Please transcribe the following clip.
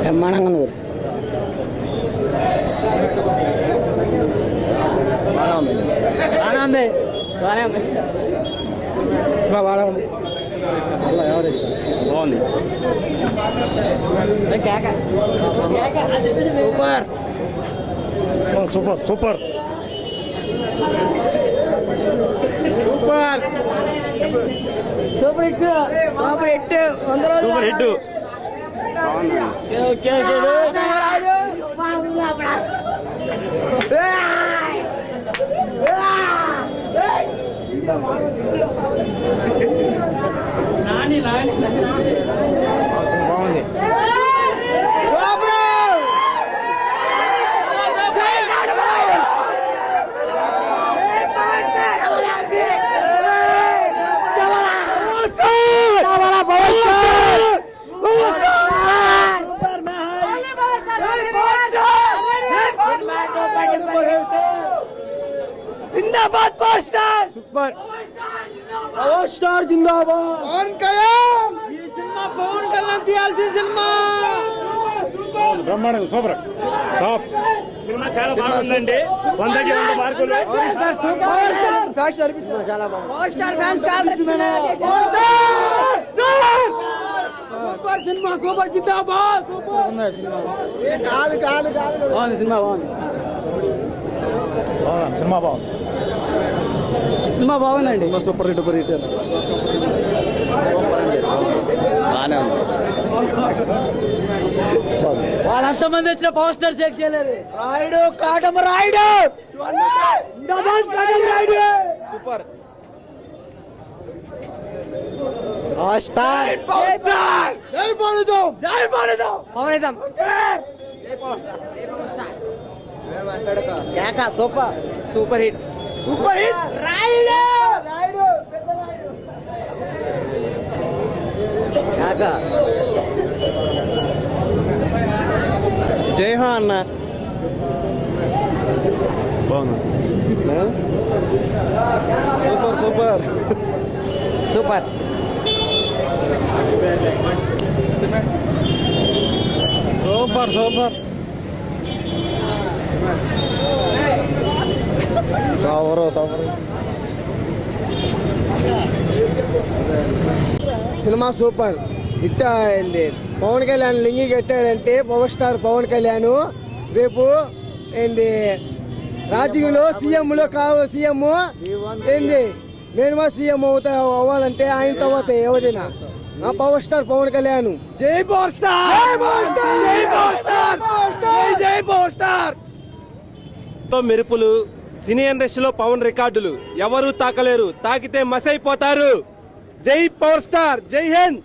బ్రహ్మాండంగా ఆనందే బాగానే ఉంది బాగుంది super super super super hit super hit super hit బాగుంది जिंदाबाद power star super power star जिंदाबाद कौन कयाम ये सिनेमा पवन कल्याण తీయాల్సిన సినిమా బ్రహ్మాండంగా సూపర్ టాప్ సినిమా చాలా బాగుందండి 100కి 100 మార్కులు పవర్ స్టార్ సూపర్ స్టార్ ఫ్యాక్స్ అర్పిస్తున్నా చాలా బాగుంది పవర్ స్టార్ ఫ్యాన్స్ కాల్ సూపర్ సినిమా సూపర్ జిందాబాద్ సూపర్ ఉంది సినిమా ఏ కాలు బాగుంది సినిమా బాగుంది సినిమా బాగుంది సినిమా బాగుందండి సూపర్ హిట్ బాగానే ఉంది వాళ్ళంతమంది వచ్చిన పవర్ స్టార్ చెక్ చేయలేదు రాయుడు కాటమ రాయుడు సూపర్ స్టార్ జై భారతం జై భారతం పవనిజం జై power star super super hit Rayudu జై హో అన్న బాగుంది సూపర్ సూపర్ సినిమా సూపర్ హిట్ అయింది. పవన్ కళ్యాణ్ లింగి కట్టాడంటే పవర్ స్టార్ పవన్ కళ్యాణ్ రేపు ఏంది రాజకీయంలో సీఎంలో సీఎం ఏంది మేనుమా సీఎం అవ్వాలంటే ఆయన తర్వాత ఎవరైనా పవర్ స్టార్ పవన్ కళ్యాణ్. జై పవర్ స్టార్ జై పవర్ స్టార్. మెరుపులు సినీ ఇండస్ట్రీలో పవన్ రికార్డులు ఎవరు తాకలేరు, తాకితే మసైపోతారు. జై పవర్ స్టార్, జై హింద్.